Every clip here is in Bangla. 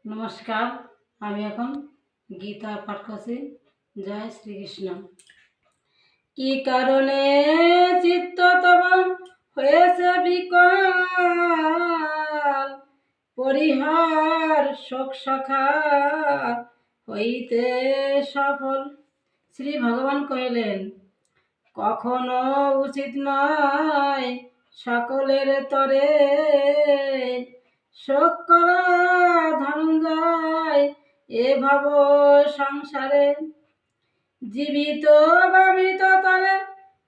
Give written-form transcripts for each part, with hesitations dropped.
নমস্কার, আমি এখন গীতা পাঠ করছি। জয় শ্রীকৃষ্ণ। কি কারণে চিত্ত তব হয়েছে বিকল, পরিহার শোক সখা হইতে সফল। শ্রী ভগবান কহিলেন, কখনো উচিত নয় সকলের তরে শোক করা ধনঞ্জয় এ ভাব সংসারে। জীবিত বা মৃত তলে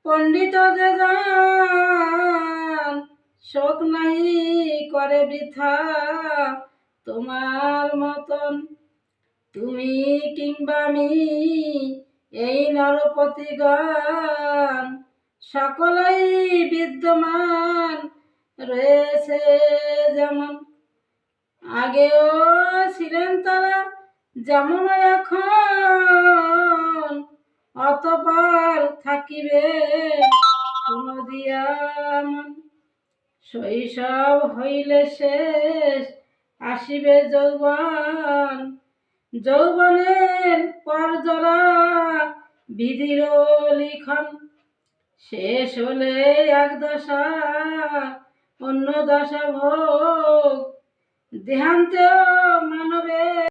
পণ্ডিত যে যান, শোক নাহি করে বৃথা তোমার মতন। তুমি কিংবা আমি এই নরপতিগণ সকলেই বিদ্যমান রয়েছে যেমন। আগেও ছিলেন তারা যেমন এখন, অতঃপর থাকিবে সুনদিয়া মন। শৈশব হইলে শেষ, আসিবে যৌবন। যৌবনের পর জরা বিধির লিখন। শেষ হলে এক দশা অন্য দশা ভোগ, দেহান্তেও মানবে